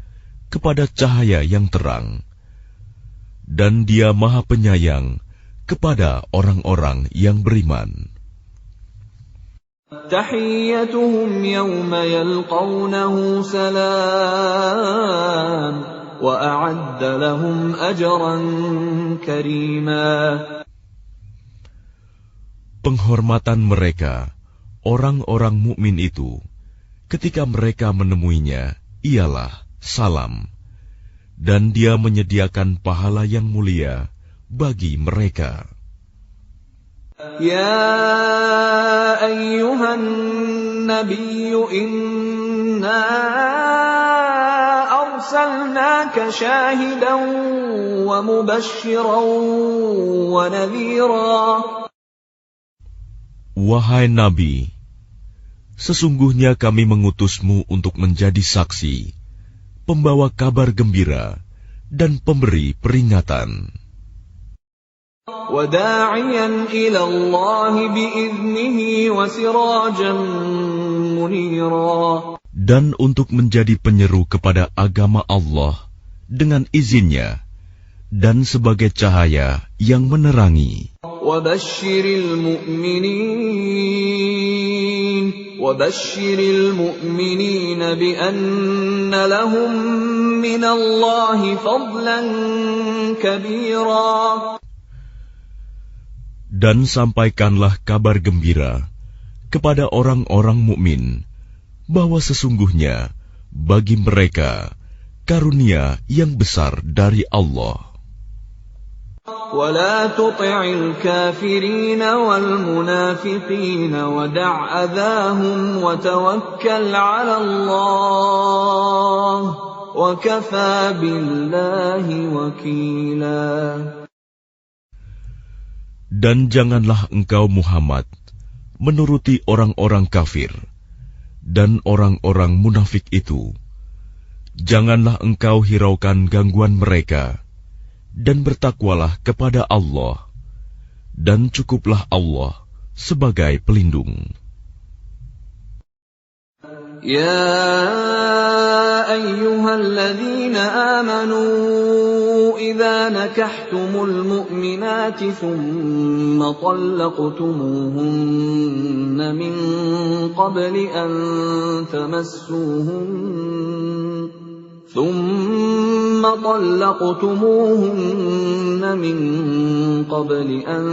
kepada cahaya yang terang. Dan Dia Maha Penyayang kepada orang-orang yang beriman. تحيتهم يوم يلقونه سلام وأعد لهم أجرا كريما. Penghormatan mereka, orang-orang mukmin itu, ketika mereka menemuinya, ialah salam, dan Dia menyediakan pahala yang mulia bagi mereka. يا أيها النبي إنا أرسلناك شاهدا ومبشرا ونذيرا. Wahai Nabi, sesungguhnya kami mengutusmu untuk menjadi saksi, pembawa kabar gembira, dan pemberi peringatan. وَدَاعِيًا إِلَى اللَّهِ بِإِذْنِهِ وَسِرَاجًا مُنِيرًا. Dan untuk menjadi penyeru kepada agama Allah dengan izinnya, dan sebagai cahaya yang menerangi. وَبَشِّرِ الْمُؤْمِنِينَ بِأَنَّ لَهُم مِّنَ اللَّهِ فَضْلًا كَبِيرًا. Dan sampaikanlah kabar gembira kepada orang-orang mukmin bahwa sesungguhnya bagi mereka karunia yang besar dari Allah. وَلَا تُطِعِ الْكَافِرِينَ وَالْمُنَافِقِينَ وَدَعْ أَذَاهُمْ وَتَوَكَّلْ عَلَى اللَّهِ وَكَفَى بِاللَّهِ وَكِيلًا. Dan janganlah engkau Muhammad menuruti orang-orang kafir dan orang-orang munafik itu. Janganlah engkau hiraukan gangguan mereka, dan bertakwalah kepada Allah, dan cukuplah Allah sebagai pelindung. يا أيها الذين آمنوا إذا نكحتم المؤمنات ثم طلقتموهن من قبل أن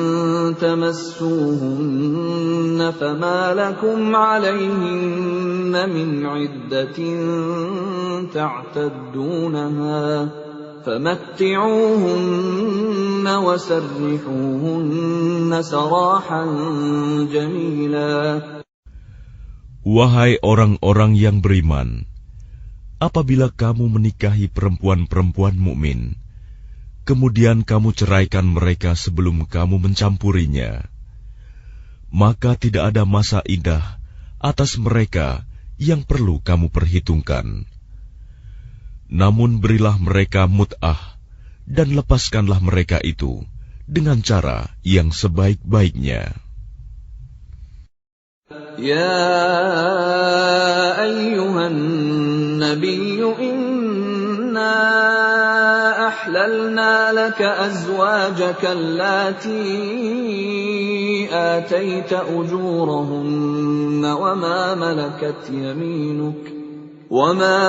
تمسوهن فما لكم عليهن من عدة تعتدونها فمتعوهن وسرحوهن سراحا جميلا. Wahai orang-orang yang beriman, apabila kamu menikahi perempuan-perempuan mukmin, kemudian kamu ceraikan mereka sebelum kamu mencampurinya, maka tidak ada masa iddah atas mereka yang perlu kamu perhitungkan. Namun berilah mereka mut'ah dan lepaskanlah mereka itu dengan cara yang sebaik-baiknya. يا أيها النبي إنا أحللنا لك أزواجك اللاتي آتيت أجورهن وما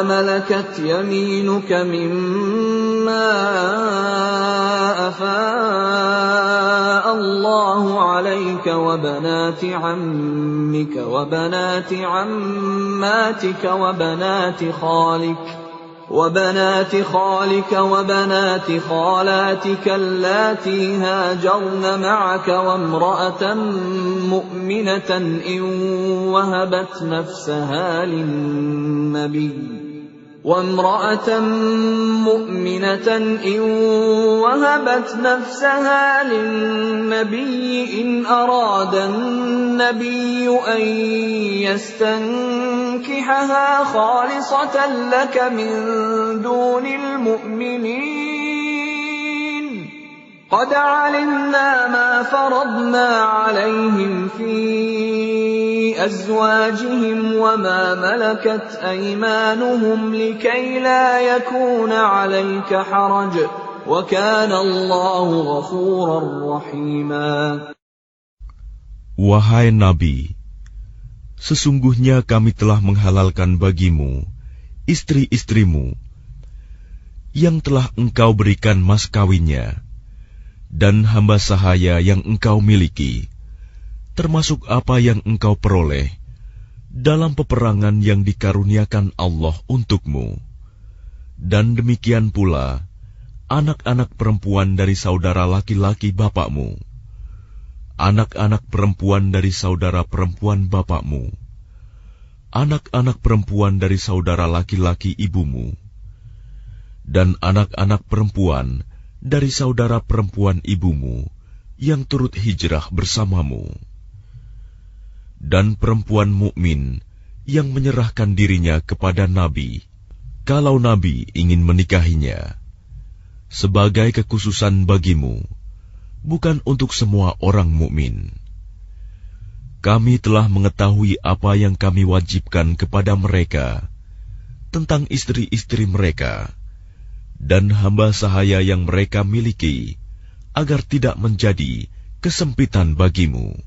ملكت يمينك مما أفاء الله عليك وبنات عمك وبنات عماتك وبنات خالك وبنات خالك وبنات خالاتك اللاتي هاجرن معك وامرأة مؤمنة إن وهبت نفسها للنبي إن أراد النبي أن يستنكحها خالصة لك من دون المؤمنين قد علمنا ما فرضنا عليهم في أزواجهم وما ملكت أيمانهم لكي لا يكون عليك حرج وكان الله غفورا رحيما. Wahai Nabi, sesungguhnya kami telah menghalalkan bagimu istri-istrimu yang telah engkau berikan mas kawinnya dan hamba sahaya yang engkau miliki, termasuk apa yang engkau peroleh dalam peperangan yang dikaruniakan Allah untukmu, dan demikian pula anak-anak perempuan dari saudara laki-laki bapakmu, anak-anak perempuan dari saudara perempuan bapakmu, anak-anak perempuan dari saudara laki-laki ibumu, dan anak-anak perempuan dari saudara perempuan ibumu yang turut hijrah bersamamu, dan perempuan mukmin yang menyerahkan dirinya kepada Nabi, kalau Nabi ingin menikahinya, sebagai kekhususan bagimu, bukan untuk semua orang mukmin. Kami telah mengetahui apa yang kami wajibkan kepada mereka tentang istri-istri mereka dan hamba sahaya yang mereka miliki, agar tidak menjadi kesempitan bagimu.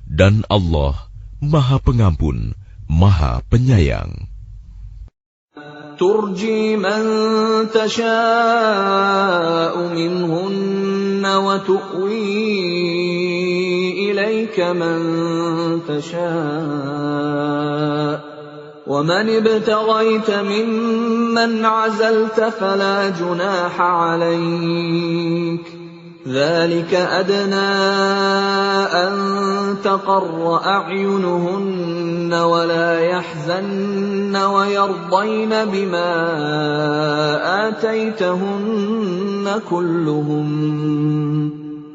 Dan Allah Maha Pengampun, Maha Penyayang. ترجي من تشاء منهن وتؤوي إليك من تشاء ومن ابتغيت ممن عزلت فلا جناح عليك ذلك أدنى أن تقر أعينهن ولا يحزن ويرضين بما آتيتهن كلهم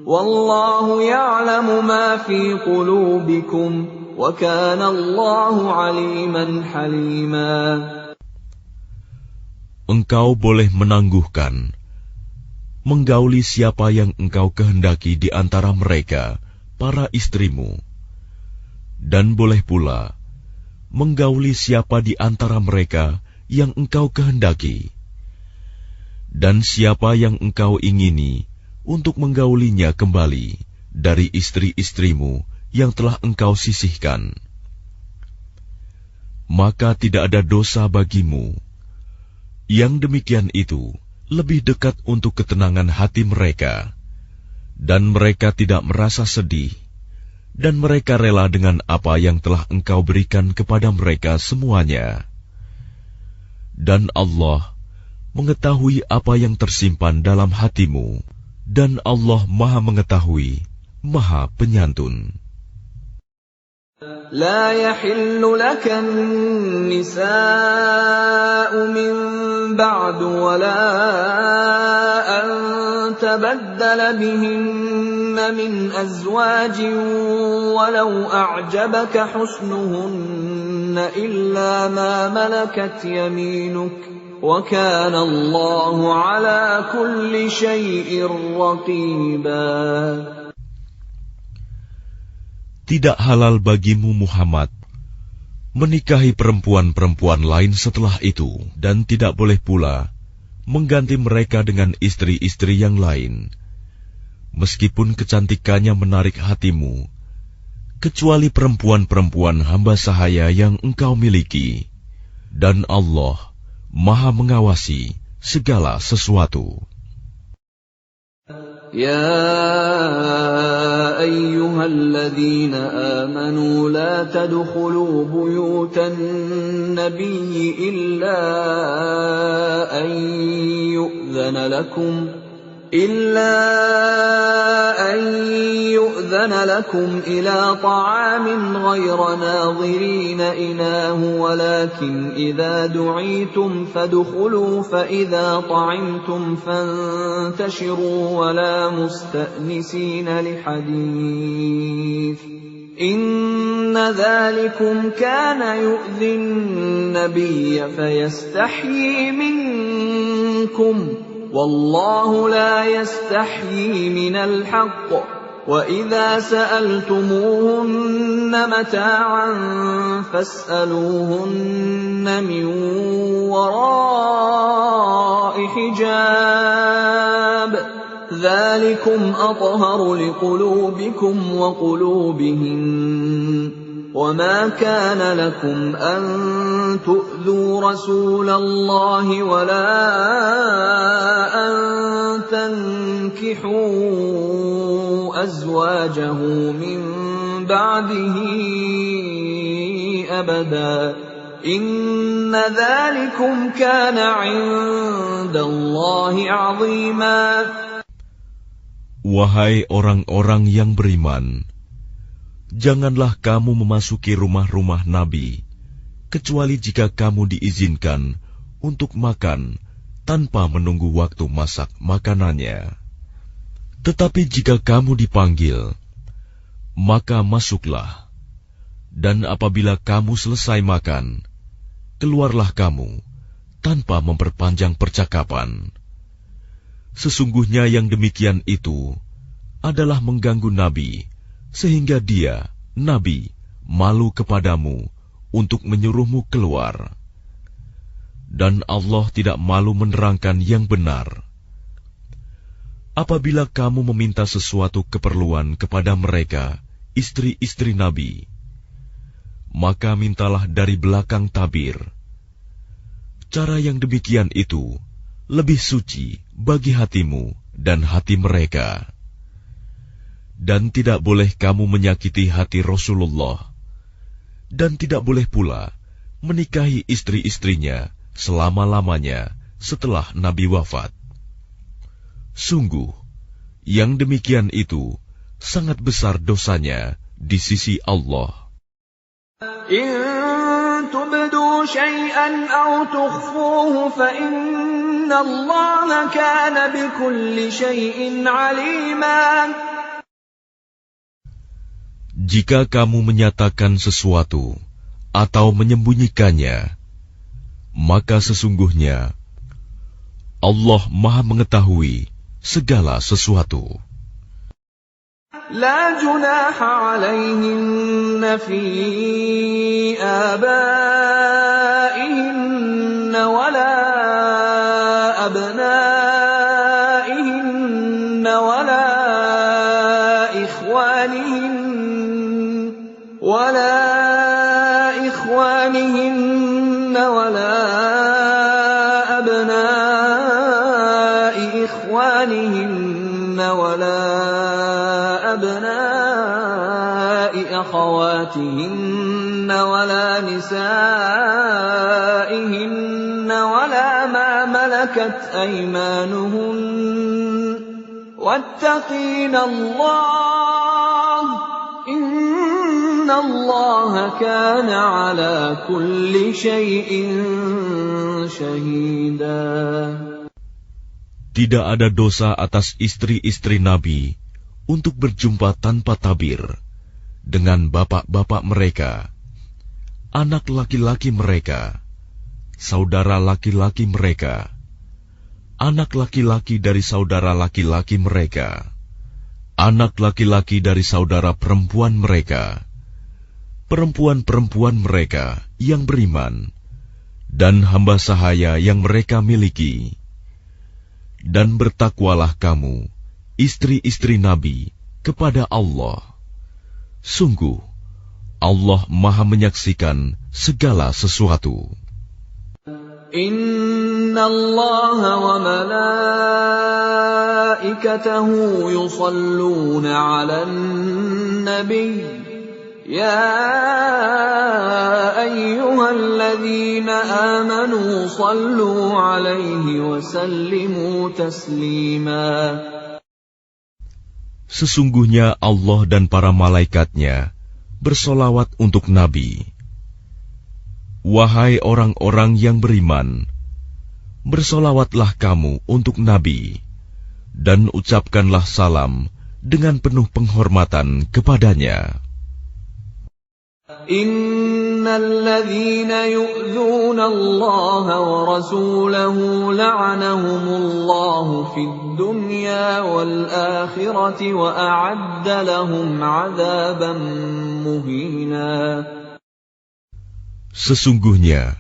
والله يعلم ما في قلوبكم وكان الله عليما حليما. Engkau boleh menangguhkan, menggauli siapa yang engkau kehendaki di antara mereka, para istrimu, dan boleh pula menggauli siapa di antara mereka yang engkau kehendaki, dan siapa yang engkau ingini untuk menggaulinya kembali dari istri-istrimu yang telah engkau sisihkan. Maka tidak ada dosa bagimu. Yang demikian itu lebih dekat untuk ketenangan hati mereka, dan mereka tidak merasa sedih, dan mereka rela dengan apa yang telah engkau berikan kepada mereka semuanya. Dan Allah mengetahui apa yang tersimpan dalam hatimu, dan Allah Maha Mengetahui, Maha Penyantun. لا يحل لك النساء من بعد ولا أن تبدل بهن من أزواج ولو أعجبك حسنهن إلا ما ملكت يمينك وكان الله على كل شيء رقيبا. Tidak halal bagimu Muhammad menikahi perempuan-perempuan lain setelah itu, dan tidak boleh pula mengganti mereka dengan istri-istri yang lain, meskipun kecantikannya menarik hatimu, kecuali perempuan-perempuan hamba sahaya yang engkau miliki, dan Allah Maha mengawasi segala sesuatu. يا أيها الذين آمنوا لا تدخلوا بيوت النبي إلا أن يؤذن لكم إلى طعام غير ناظرين إناه ولكن إذا دعيتم فادخلوا فإذا طعمتم فانتشروا ولا مستأنسين لحديث إن ذلكم كان يؤذي النبي فيستحيي منكم والله لا يستحيي من الحق وإذا سألتموهن متاعا فاسألوهن من وراء حجاب ذلكم أطهر لقلوبكم وقلوبهن وما كان لكم أن تؤذوا رسول الله ولا أن تنكحوا أزواجه من بعده أبدا إن ذلكم كان عند الله عظيما. Wahai orang-orang yang beriman, janganlah kamu memasuki rumah-rumah Nabi, kecuali jika kamu diizinkan untuk makan tanpa menunggu waktu masak makanannya. Tetapi jika kamu dipanggil, maka masuklah, dan apabila kamu selesai makan, keluarlah kamu tanpa memperpanjang percakapan. Sesungguhnya yang demikian itu adalah mengganggu Nabi, sehingga dia, Nabi, malu kepadamu untuk menyuruhmu keluar. Dan Allah tidak malu menerangkan yang benar. Apabila kamu meminta sesuatu keperluan kepada mereka, istri-istri Nabi, maka mintalah dari belakang tabir. Cara yang demikian itu lebih suci bagi hatimu dan hati mereka. Dan tidak boleh kamu menyakiti hati Rasulullah, dan tidak boleh pula menikahi istri-istrinya selama-lamanya setelah Nabi wafat. Sungguh, yang demikian itu sangat besar dosanya di sisi Allah. إن تبدوا شيئا أو تخفوه فإن الله كان بكل شيء عليما. Jika kamu menyatakan sesuatu atau menyembunyikannya, maka sesungguhnya Allah Maha mengetahui segala sesuatu. لا جناح عليهن في آبائهن ولا أبنائهن ولا إخوانهن ولا أبناء إخوانهن ولا أبناء أخواتهن ولا نسائهن ولا ما ملكت أيمانهن واتقين الله إن الله كان على كل شيء شهيدا. Tidak ada dosa atas istri-istri Nabi untuk berjumpa tanpa tabir dengan bapak-bapak mereka, anak laki-laki mereka, saudara laki-laki mereka, anak laki-laki dari saudara laki-laki mereka, anak laki-laki dari saudara perempuan mereka, perempuan-perempuan mereka yang beriman, dan hamba sahaya yang mereka miliki. Dan bertakwalah kamu, istri-istri Nabi, kepada Allah. Sungguh, Allah Maha menyaksikan segala sesuatu. Innallaha wa malaikatahu yusalluna 'alan nabiy ya ayyuhalladzina amanu sallu 'alaihi wa sallimu taslima. Sesungguhnya Allah dan para malaikatnya bersolawat untuk Nabi. Wahai orang-orang yang beriman, bersolawatlah kamu untuk Nabi, dan ucapkanlah salam dengan penuh penghormatan kepadanya. Innalladzina yu'dzuna Allah wa rasulahu la'anahumullahu fid dunya wal akhirati wa a'adda lahum 'adzaban muhina. Sesungguhnya,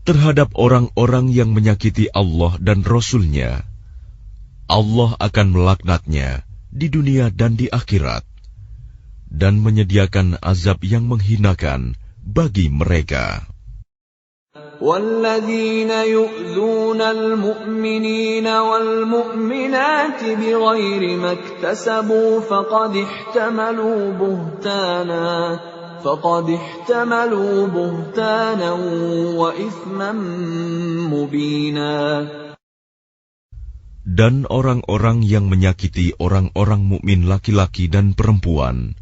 terhadap orang-orang yang menyakiti Allah dan Rasul-Nya, Allah akan melaknatnya di dunia dan di akhirat, dan menyediakan azab yang menghinakan bagi mereka. وَالَّذِينَ يُؤْذُونَ الْمُؤْمِنِينَ وَالْمُؤْمِنَاتِ بِغَيْرِ مَا اكْتَسَبُوا فَقَدِ احْتَمَلُوا بُهْتَانًا وَإِثْمًا مُبِينًا. Dan orang-orang yang menyakiti orang-orang mukmin laki-laki dan perempuan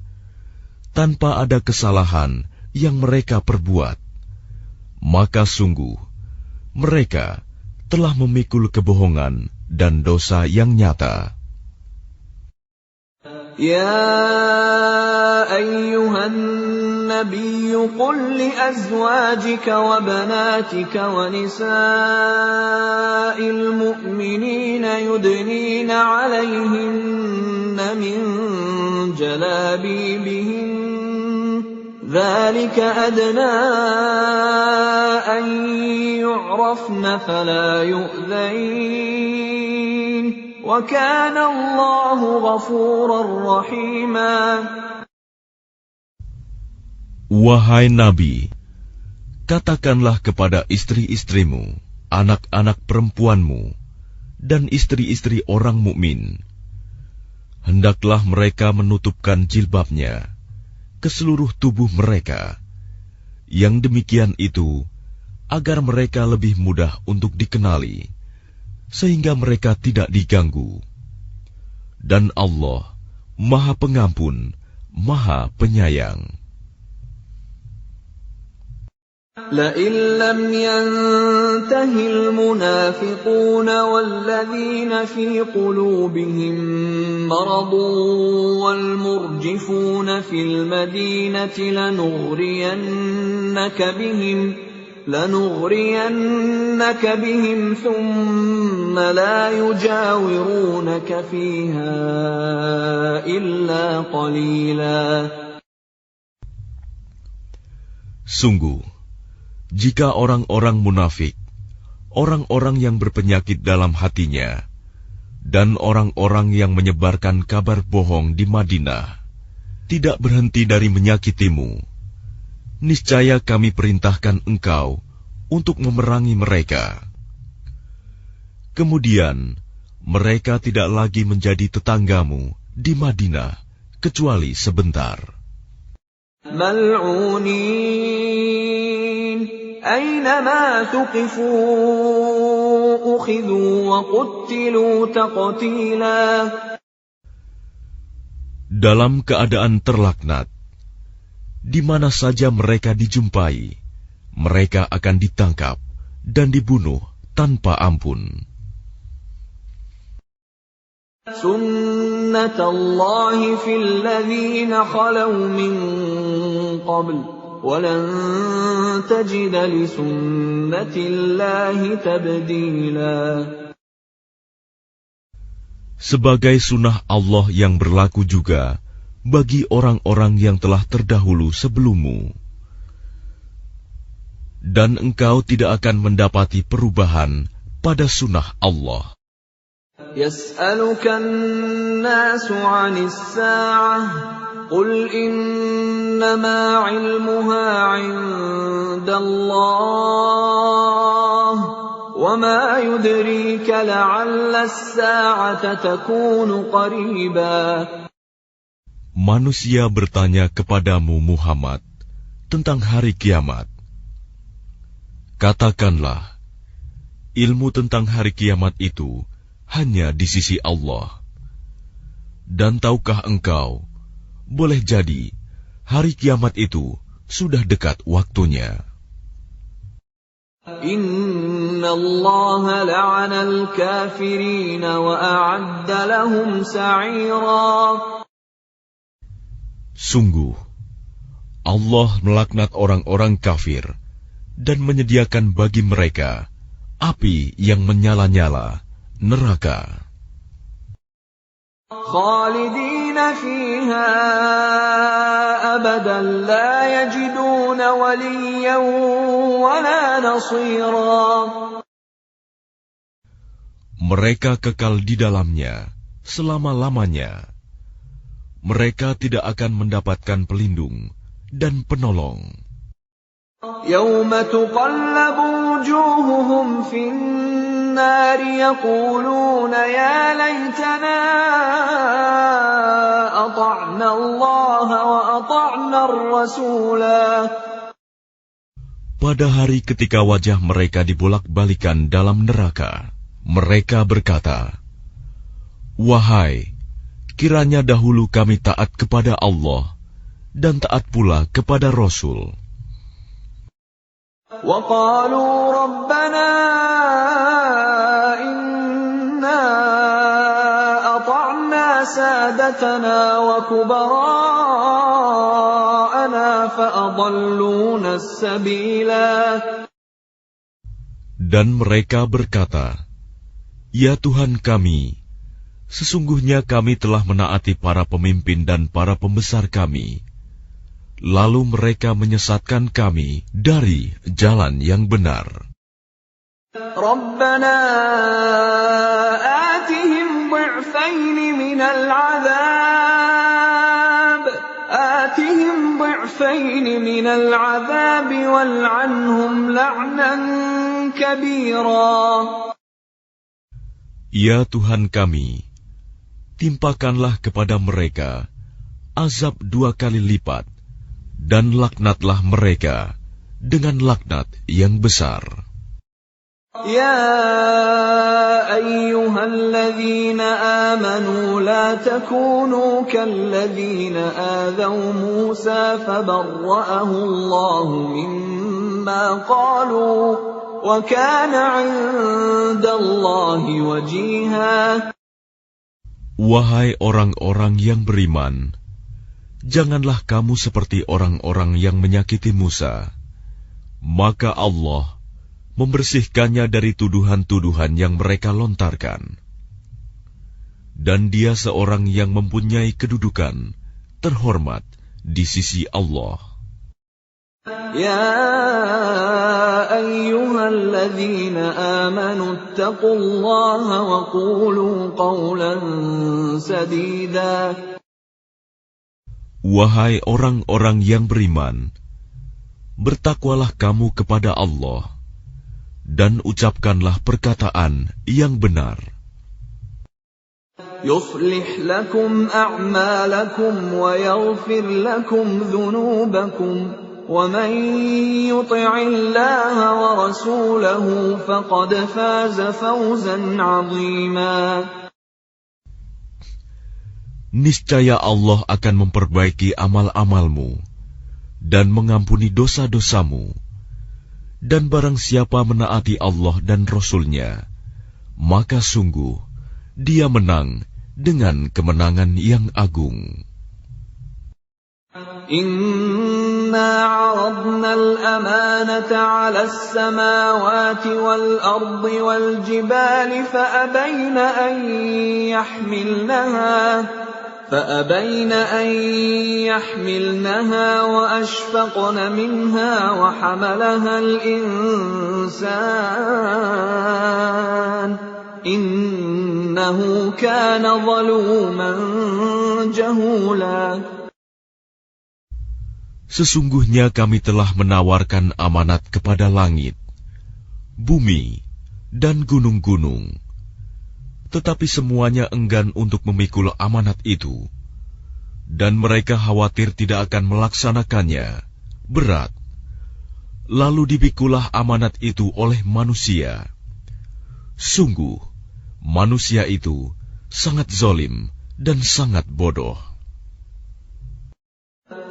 tanpa ada kesalahan yang mereka perbuat, maka sungguh mereka telah memikul kebohongan dan dosa yang nyata. Ya ayyuhan nabiyyu qul li azwajika wa banatika wa nisa'il mu'minina yudnina 'alayhinna min jalabibihin dhalika adna an yu'rafna fala yu'dhain wa kana Allahu ghafurar rahima. Wahai Nabi, katakanlah kepada istri-istrimu, anak-anak perempuanmu, dan istri-istri orang mukmin, hendaklah mereka menutupkan jilbabnya ke seluruh tubuh mereka. Yang demikian itu agar mereka lebih mudah untuk dikenali, sehingga mereka tidak diganggu. Dan Allah Maha Pengampun, Maha Penyayang. لئن لم ينته المنافقون والذين في قلوبهم مرض والمرجفون في المدينة لنغرينك بهم ثم لا يجاورونك فيها إلا قليلا. Sungguh, jika orang-orang munafik, orang-orang yang berpenyakit dalam hatinya, dan orang-orang yang menyebarkan kabar bohong di Madinah, tidak berhenti dari menyakitimu, niscaya kami perintahkan engkau untuk memerangi mereka. Kemudian, mereka tidak lagi menjadi tetanggamu di Madinah, kecuali sebentar. Mal'unin aynama tuqifu ukhidhu wa quttilu taqtila. Dalam keadaan terlaknat, di mana saja mereka dijumpai, mereka akan ditangkap dan dibunuh tanpa ampun. Sunnatullahi fil ladzina khalau min qabl walan tajida li sunnatillahi tabdila. Sebagai sunnah Allah yang berlaku juga bagi orang-orang yang telah terdahulu sebelummu. Dan engkau tidak akan mendapati perubahan pada sunnah Allah. Yas'alukan nasu 'anis sa'ah qul innama 'ilmuha 'indallah wa وَمَا يُدْرِيكَ لَعَلَّ السَّاعَةَ تَكُونُ قَرِيبًا. Manusia bertanya kepadamu Muhammad tentang hari kiamat. Katakanlah, ilmu tentang hari kiamat itu hanya di sisi Allah. Dan tahukah engkau, boleh jadi hari kiamat itu sudah dekat waktunya. Inna Allah la'ana al-kafirin wa a'adda lahum sa'ira. Sungguh, Allah melaknat orang-orang kafir dan menyediakan bagi mereka api yang menyala-nyala, neraka. Khalidina fiha abadan la yajiduna waliyan wala nasira. Mereka kekal di dalamnya selama-lamanya. Mereka tidak akan mendapatkan pelindung dan penolong. Yawma tuqallabu wujuhuhum fin nari yaquluna ya laytana ata'na Allah wa ata'na ar-rasula. Pada hari ketika wajah mereka dibolak-balikan dalam neraka, mereka berkata, "Wahai, kiranya dahulu kami taat kepada Allah dan taat pula kepada Rasul." وَقَالُوا رَبَّنَا إِنَّا أَطَعْنَا سَادَتَنَا وَكُبَرَاءَنَا فَأَضَلُّونَا السَّبِيلَا. Dan mereka berkata, "Ya Tuhan kami, sesungguhnya kami telah menaati para pemimpin dan para pembesar kami. Lalu mereka menyesatkan kami dari jalan yang benar." Rabbana atihim ضعفين من العذاب والعنهم لعنا كبيرا. Ya Tuhan kami, timpakanlah kepada mereka azab 2 kali lipat, dan laknatlah mereka dengan laknat yang besar. Ya ayyuhalladzina amanu la takunu kalladzina adaw Musa fabarra'ahu Allahu mimma qalu wa kana 'indallahi wajiha. Wahai orang-orang yang beriman, janganlah kamu seperti orang-orang yang menyakiti Musa. Maka Allah membersihkannya dari tuduhan-tuduhan yang mereka lontarkan. Dan dia seorang yang mempunyai kedudukan terhormat di sisi Allah. Ya ayyuhalladzina amanu ittaqullaha wa qulu qawlan sadida. Wahai orang-orang yang beriman, bertakwalah kamu kepada Allah, dan ucapkanlah perkataan yang benar. Yuslih lakum a'malakum wa yaghfir lakum dhunubakum, wa man yuti'illaha wa rasulahu faqad faza fawzan 'azima. Niscaya Allah akan memperbaiki amal-amalmu dan mengampuni dosa-dosamu. Dan barang siapa menaati Allah dan Rasul-Nya, maka sungguh dia menang dengan kemenangan yang agung. Inna 'aradna al-amanata 'ala as-samawati wal-ardi wal-jibali فأبين أن يحملنها وأشفقن منها وحملها الإنسان إنه كان ظلوما جهولا. Sesungguhnya kami telah menawarkan amanat kepada langit, bumi, dan gunung-gunung. Tetapi semuanya enggan untuk memikul amanat itu, dan mereka khawatir tidak akan melaksanakannya, berat. Lalu dipikulah amanat itu oleh manusia. Sungguh, manusia itu sangat zalim dan sangat bodoh.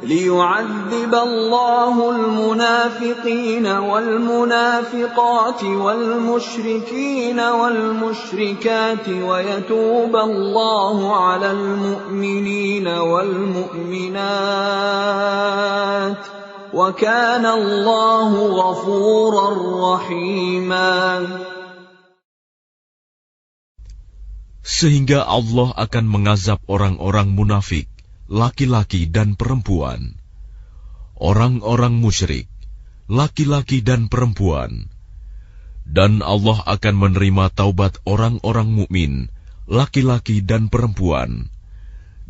ليعذب الله المنافقين والمنافقات والمشركين والمشركات ويتوب الله على المؤمنين والمؤمنات وكان الله غفورا رحيما. Sehingga Allah akan mengazab orang-orang munafik, laki-laki dan perempuan, orang-orang musyrik, laki-laki dan perempuan, dan Allah akan menerima taubat orang-orang mukmin, laki-laki dan perempuan,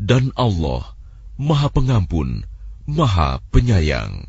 dan Allah Maha Pengampun, Maha Penyayang.